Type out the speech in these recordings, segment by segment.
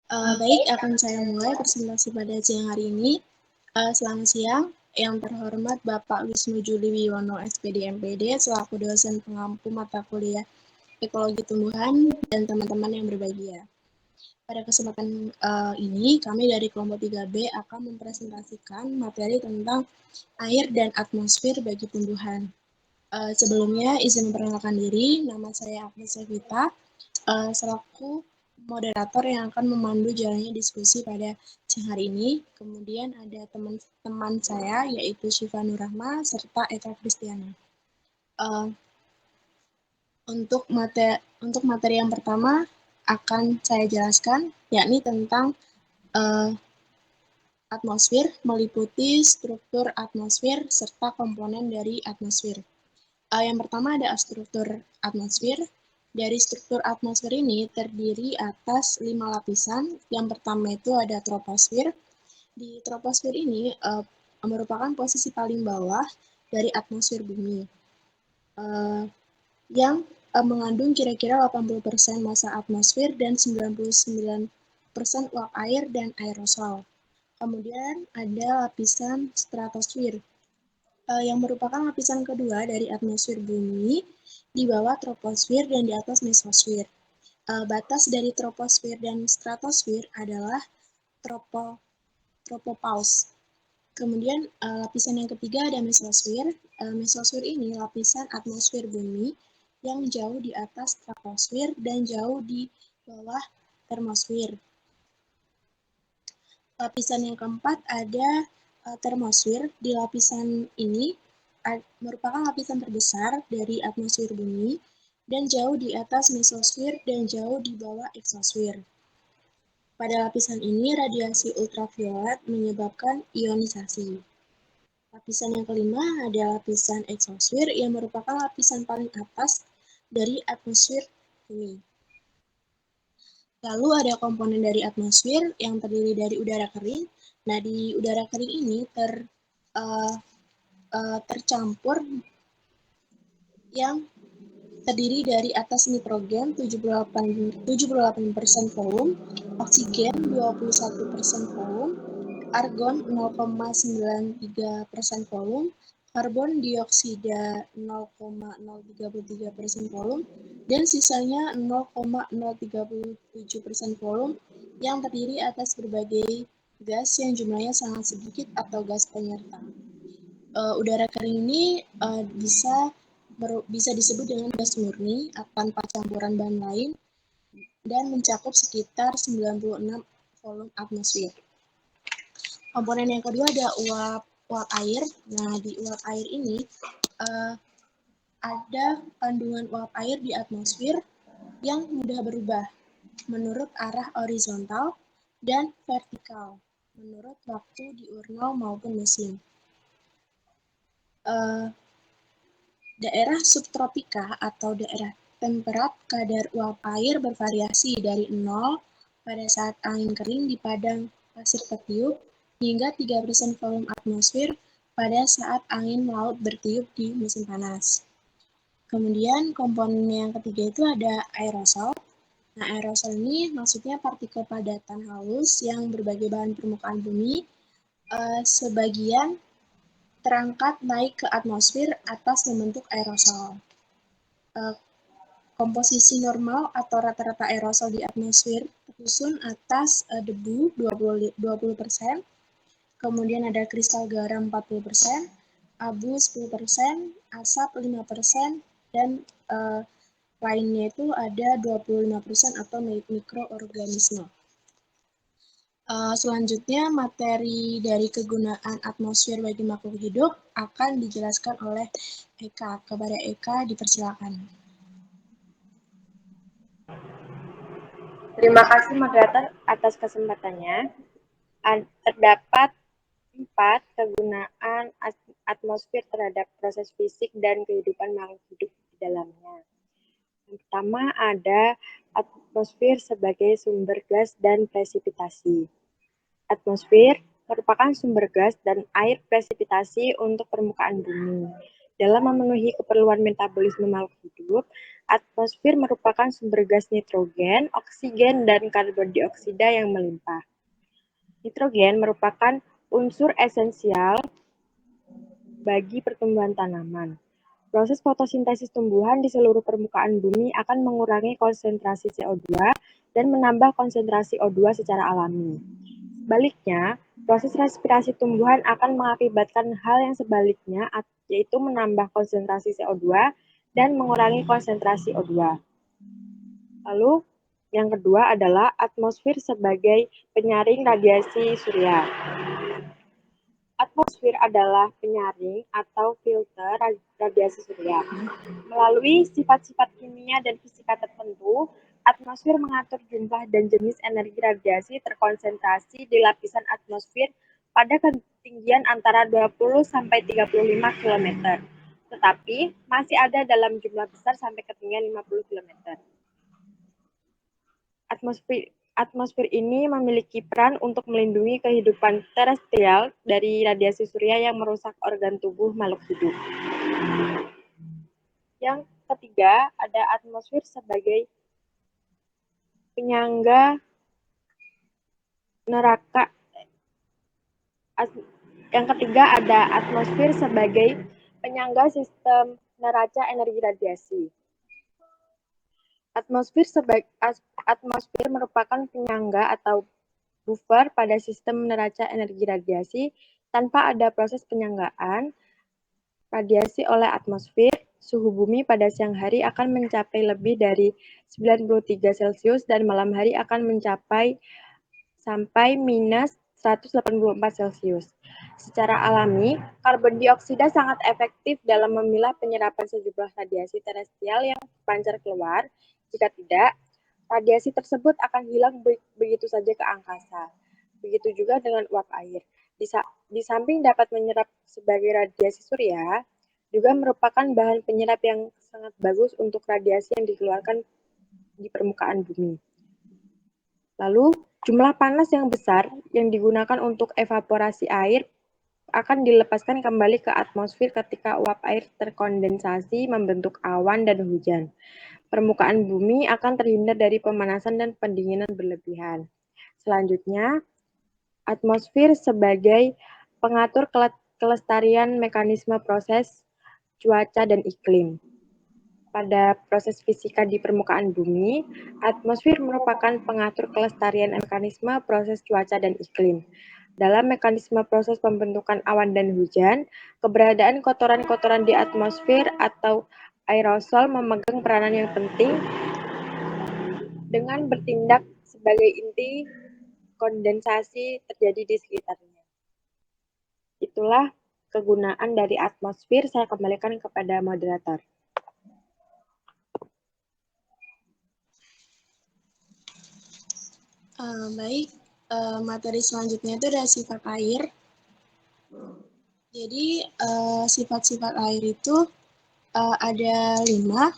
Baik, akan saya mulai presentasi pada siang hari ini. Selamat siang, yang terhormat Bapak Wisnu Juli Wiono, SPD MPD, selaku dosen pengampu mata kuliah Ekologi Tumbuhan, dan teman-teman yang berbahagia. Pada kesempatan ini, kami dari kelompok 3B akan mempresentasikan materi tentang air dan atmosfer bagi tumbuhan. Sebelumnya, izin memperkenalkan diri, nama saya Agnes Evita, selaku moderator yang akan memandu jalannya diskusi pada siang hari ini. Kemudian ada teman-teman saya, yaitu Syifa Nurrahma, serta Eka Kristiana. Untuk materi yang pertama akan saya jelaskan, yakni tentang atmosfer, meliputi struktur atmosfer serta komponen dari atmosfer. Yang pertama ada struktur atmosfer. Dari struktur atmosfer ini terdiri atas 5 lapisan. Yang pertama itu ada troposfer. Di troposfer ini merupakan posisi paling bawah dari atmosfer bumi, yang mengandung kira-kira 80% massa atmosfer dan 99% uap air dan aerosol. Kemudian ada lapisan stratosfer, yang merupakan lapisan kedua dari atmosfer bumi, di bawah troposfer dan di atas mesosfer. Batas dari troposfer dan stratosfer adalah tropopause. Kemudian lapisan yang ketiga ada mesosfer. Mesosfer ini lapisan atmosfer bumi yang jauh di atas troposfer dan jauh di bawah termosfer. Lapisan yang keempat ada termosfer. Di lapisan ini merupakan lapisan terbesar dari atmosfer bumi dan jauh di atas mesosfer dan jauh di bawah eksosfer. Pada lapisan ini, radiasi ultraviolet menyebabkan ionisasi. Lapisan yang kelima ada lapisan eksosfer yang merupakan lapisan paling atas dari atmosfer bumi. Lalu ada komponen dari atmosfer yang terdiri dari udara kering. Nah, di udara kering ini tercampur yang terdiri dari atas nitrogen 78% volume, oksigen 21% volume, argon 0,93% volume, karbon dioksida 0,033% volume, dan sisanya 0,037% volume yang terdiri atas berbagai gas yang jumlahnya sangat sedikit atau gas penyerta. Udara kering ini bisa disebut dengan gas murni tanpa campuran bahan lain dan mencakup sekitar 96 volume atmosfer. Komponen yang kedua ada uap air. Nah, di uap air ini ada kandungan uap air di atmosfer yang mudah berubah menurut arah horizontal dan vertikal menurut waktu diurnal maupun musim. Daerah subtropika atau daerah temperat, kadar uap air bervariasi dari 0 pada saat angin kering di padang pasir tertiup hingga 3% volume atmosfer pada saat angin laut bertiup di musim panas. Kemudian komponen yang ketiga itu ada aerosol. Nah, aerosol ini maksudnya partikel padatan halus yang berbagai bahan permukaan bumi, sebagian terangkat naik ke atmosfer atas membentuk aerosol. Komposisi normal atau rata-rata aerosol di atmosfer tersusun atas debu 20%, kemudian ada kristal garam 40%, abu 10%, asap 5%, dan lainnya itu ada 25% atau mikroorganisme. Selanjutnya, materi dari kegunaan atmosfer bagi makhluk hidup akan dijelaskan oleh Eka. Kepada Eka, dipersilakan. Terima kasih moderator atas kesempatannya. Terdapat 4 kegunaan atmosfer terhadap proses fisik dan kehidupan makhluk hidup di dalamnya. Yang pertama ada atmosfer sebagai sumber gas dan presipitasi. Atmosfer merupakan sumber gas dan air presipitasi untuk permukaan bumi. Dalam memenuhi keperluan metabolisme makhluk hidup, atmosfer merupakan sumber gas nitrogen, oksigen, dan karbon dioksida yang melimpah. Nitrogen merupakan unsur esensial bagi pertumbuhan tanaman. Proses fotosintesis tumbuhan di seluruh permukaan bumi akan mengurangi konsentrasi CO2 dan menambah konsentrasi O2 secara alami. Sebaliknya, proses respirasi tumbuhan akan mengakibatkan hal yang sebaliknya, yaitu menambah konsentrasi CO2 dan mengurangi konsentrasi O2. Lalu, yang kedua adalah atmosfer sebagai penyaring radiasi surya. Atmosfer adalah penyaring atau filter radiasi surya. Melalui sifat-sifat kimia dan fisika tertentu, atmosfer mengatur jumlah dan jenis energi radiasi terkonsentrasi di lapisan atmosfer pada ketinggian antara 20 sampai 35 km. Tetapi masih ada dalam jumlah besar sampai ketinggian 50 km. Atmosfer ini memiliki peran untuk melindungi kehidupan terestrial dari radiasi surya yang merusak organ tubuh makhluk hidup. Yang ketiga, ada atmosfer sebagai penyangga neraka. Yang ketiga, ada atmosfer sebagai penyangga sistem neraca energi radiasi. Atmosfer merupakan penyangga atau buffer pada sistem neraca energi radiasi. Tanpa ada proses penyanggaan radiasi oleh atmosfer, suhu bumi pada siang hari akan mencapai lebih dari 93 Celcius dan malam hari akan mencapai sampai minus 184 Celcius. Secara alami, karbon dioksida sangat efektif dalam memilah penyerapan sejumlah radiasi terestrial yang pancar keluar. Jika tidak, radiasi tersebut akan hilang begitu saja ke angkasa. Begitu juga dengan uap air. Di samping dapat menyerap sebagai radiasi surya, juga merupakan bahan penyerap yang sangat bagus untuk radiasi yang dikeluarkan di permukaan bumi. Lalu, jumlah panas yang besar yang digunakan untuk evaporasi air akan dilepaskan kembali ke atmosfer ketika uap air terkondensasi membentuk awan dan hujan. Permukaan bumi akan terhindar dari pemanasan dan pendinginan berlebihan. Selanjutnya, atmosfer sebagai pengatur kelestarian mekanisme proses cuaca dan iklim. Pada proses fisika di permukaan bumi, atmosfer merupakan pengatur kelestarian mekanisme proses cuaca dan iklim. Dalam mekanisme proses pembentukan awan dan hujan, keberadaan kotoran-kotoran di atmosfer atau aerosol memegang peranan yang penting dengan bertindak sebagai inti kondensasi terjadi di sekitarnya. Itulah kegunaan dari atmosfer. Saya kembalikan kepada moderator. Baik, materi selanjutnya itu ada sifat air. Jadi sifat-sifat air itu ada 5.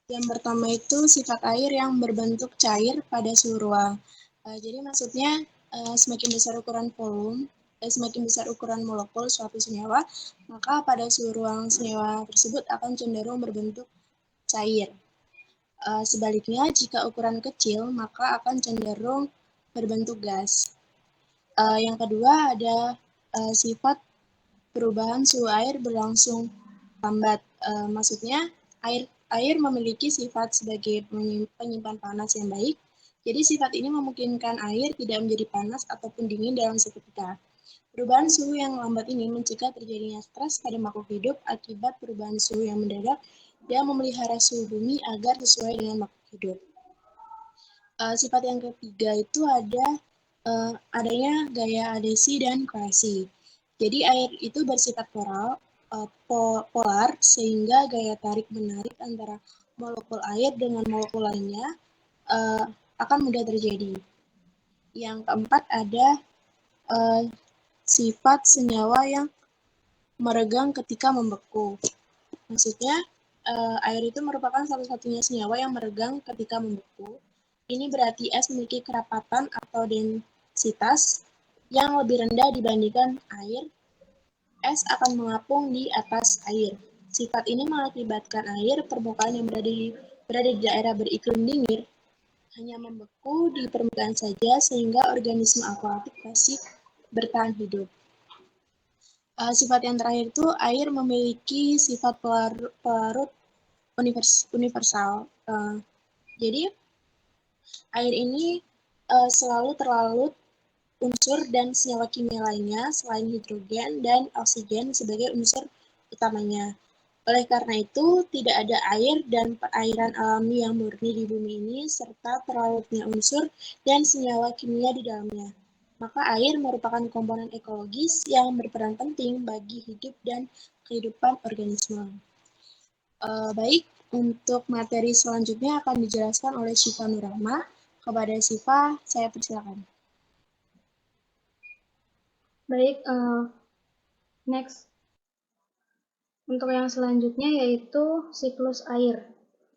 Yang pertama itu sifat air yang berbentuk cair pada suhu ruang. Jadi maksudnya semakin besar ukuran volume, semakin besar ukuran molekul suatu senyawa, maka pada suhu ruang senyawa tersebut akan cenderung berbentuk cair. Sebaliknya, jika ukuran kecil, maka akan cenderung berbentuk gas. Yang kedua ada sifat perubahan suhu air berlangsung lambat. Maksudnya air memiliki sifat sebagai penyimpan panas yang baik. Jadi sifat ini memungkinkan air tidak menjadi panas ataupun dingin dalam seketika. Perubahan suhu yang lambat ini mencegah terjadinya stres pada makhluk hidup akibat perubahan suhu yang mendadak yang memelihara suhu bumi agar sesuai dengan makhluk hidup. Sifat yang ketiga itu ada adanya gaya adhesi dan kohesi. Jadi air itu bersifat polar sehingga gaya tarik-menarik antara molekul air dengan molekul lainnya akan mudah terjadi. Yang keempat ada sifat senyawa yang meregang ketika membeku. Maksudnya air itu merupakan satu-satunya senyawa yang meregang ketika membeku. Ini berarti es memiliki kerapatan atau densitas yang lebih rendah dibandingkan air es akan mengapung di atas air. Sifat ini mengakibatkan air permukaan yang berada di daerah beriklim dingin hanya membeku di permukaan saja sehingga organisme akuatik masih bertahan hidup. Sifat yang terakhir itu air memiliki sifat pelarut universal. Jadi air ini selalu terlarut unsur dan senyawa kimia lainnya selain hidrogen dan oksigen sebagai unsur utamanya. Oleh karena itu, tidak ada air dan perairan alami yang murni di bumi ini, serta terlarutnya unsur dan senyawa kimia di dalamnya. Maka air merupakan komponen ekologis yang berperan penting bagi hidup dan kehidupan organisme. Baik, untuk materi selanjutnya akan dijelaskan oleh Syifa Nurrahma. Kepada Syifa, saya persilakan. Baik, next. Untuk yang selanjutnya yaitu siklus air.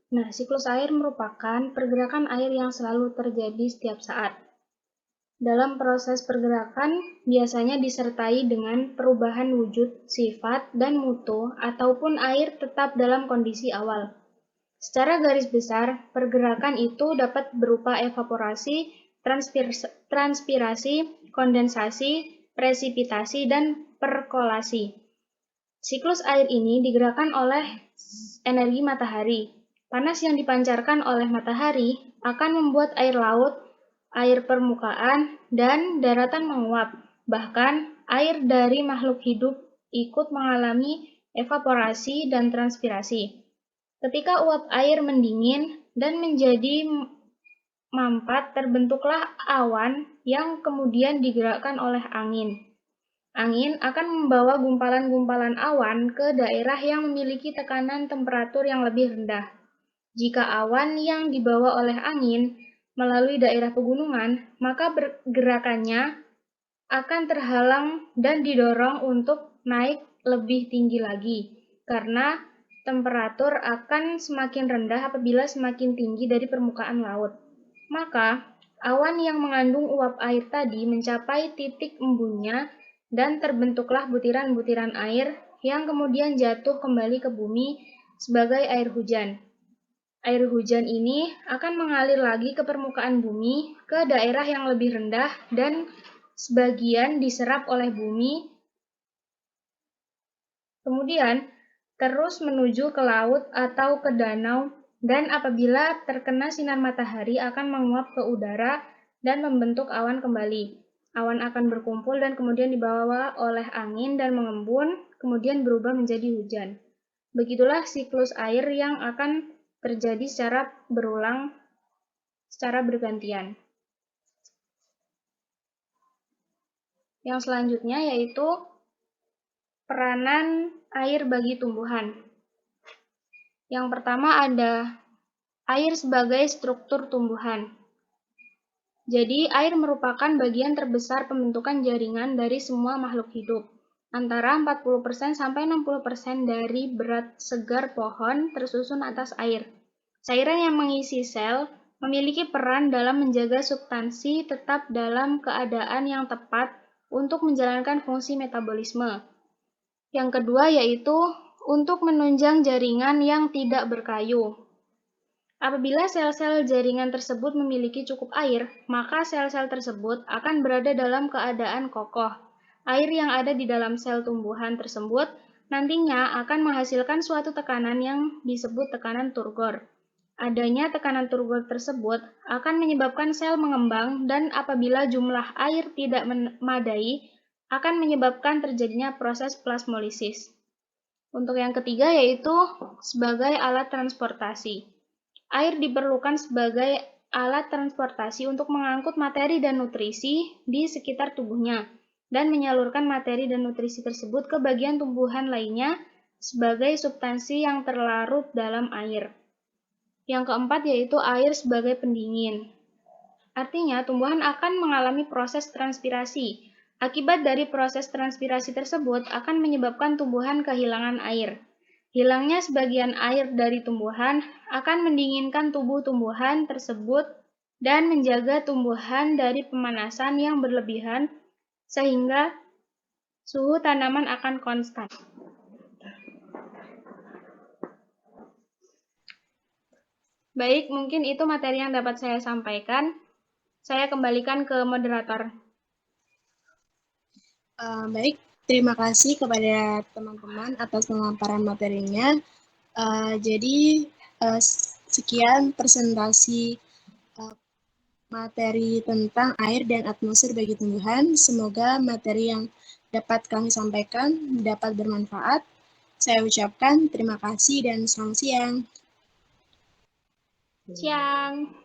Nah, siklus air merupakan pergerakan air yang selalu terjadi setiap saat. Dalam proses pergerakan, biasanya disertai dengan perubahan wujud, sifat, dan mutu, ataupun air tetap dalam kondisi awal. Secara garis besar, pergerakan itu dapat berupa evaporasi, transpirasi, kondensasi, presipitasi, dan perkolasi. Siklus air ini digerakkan oleh energi matahari. Panas yang dipancarkan oleh matahari akan membuat air laut, air permukaan, dan daratan menguap. Bahkan, air dari makhluk hidup ikut mengalami evaporasi dan transpirasi. Ketika uap air mendingin dan menjadi mampat, terbentuklah awan yang kemudian digerakkan oleh angin. Angin akan membawa gumpalan-gumpalan awan ke daerah yang memiliki tekanan temperatur yang lebih rendah. Jika awan yang dibawa oleh angin melalui daerah pegunungan, maka gerakannya akan terhalang dan didorong untuk naik lebih tinggi lagi, karena temperatur akan semakin rendah apabila semakin tinggi dari permukaan laut. Maka, awan yang mengandung uap air tadi mencapai titik embunnya dan terbentuklah butiran-butiran air yang kemudian jatuh kembali ke bumi sebagai air hujan. Air hujan ini akan mengalir lagi ke permukaan bumi, ke daerah yang lebih rendah, dan sebagian diserap oleh bumi, kemudian terus menuju ke laut atau ke danau, dan apabila terkena sinar matahari akan menguap ke udara dan membentuk awan kembali. Awan akan berkumpul dan kemudian dibawa oleh angin dan mengembun, kemudian berubah menjadi hujan. Begitulah siklus air yang akan terjadi secara berulang, secara bergantian. Yang selanjutnya yaitu peranan air bagi tumbuhan. Yang pertama ada air sebagai struktur tumbuhan. Jadi, air merupakan bagian terbesar pembentukan jaringan dari semua makhluk hidup. Antara 40% sampai 60% dari berat segar pohon tersusun atas air. Cairan yang mengisi sel memiliki peran dalam menjaga substansi tetap dalam keadaan yang tepat untuk menjalankan fungsi metabolisme. Yang kedua yaitu untuk menunjang jaringan yang tidak berkayu. Apabila sel-sel jaringan tersebut memiliki cukup air, maka sel-sel tersebut akan berada dalam keadaan kokoh. Air yang ada di dalam sel tumbuhan tersebut nantinya akan menghasilkan suatu tekanan yang disebut tekanan turgor. Adanya tekanan turgor tersebut akan menyebabkan sel mengembang dan apabila jumlah air tidak memadai, akan menyebabkan terjadinya proses plasmolisis. Untuk yang ketiga yaitu sebagai alat transportasi. Air diperlukan sebagai alat transportasi untuk mengangkut materi dan nutrisi di sekitar tubuhnya dan menyalurkan materi dan nutrisi tersebut ke bagian tumbuhan lainnya sebagai substansi yang terlarut dalam air. Yang keempat yaitu air sebagai pendingin. Artinya, tumbuhan akan mengalami proses transpirasi. Akibat dari proses transpirasi tersebut akan menyebabkan tumbuhan kehilangan air. Hilangnya sebagian air dari tumbuhan akan mendinginkan tubuh tumbuhan tersebut dan menjaga tumbuhan dari pemanasan yang berlebihan sehingga suhu tanaman akan konstan. Baik, mungkin itu materi yang dapat saya sampaikan. Saya kembalikan ke moderator. Baik, terima kasih kepada teman-teman atas pemaparan materinya. Jadi, sekian presentasi materi tentang air dan atmosfer bagi tumbuhan. Semoga materi yang dapat kami sampaikan dapat bermanfaat. Saya ucapkan terima kasih dan selamat siang. Siang.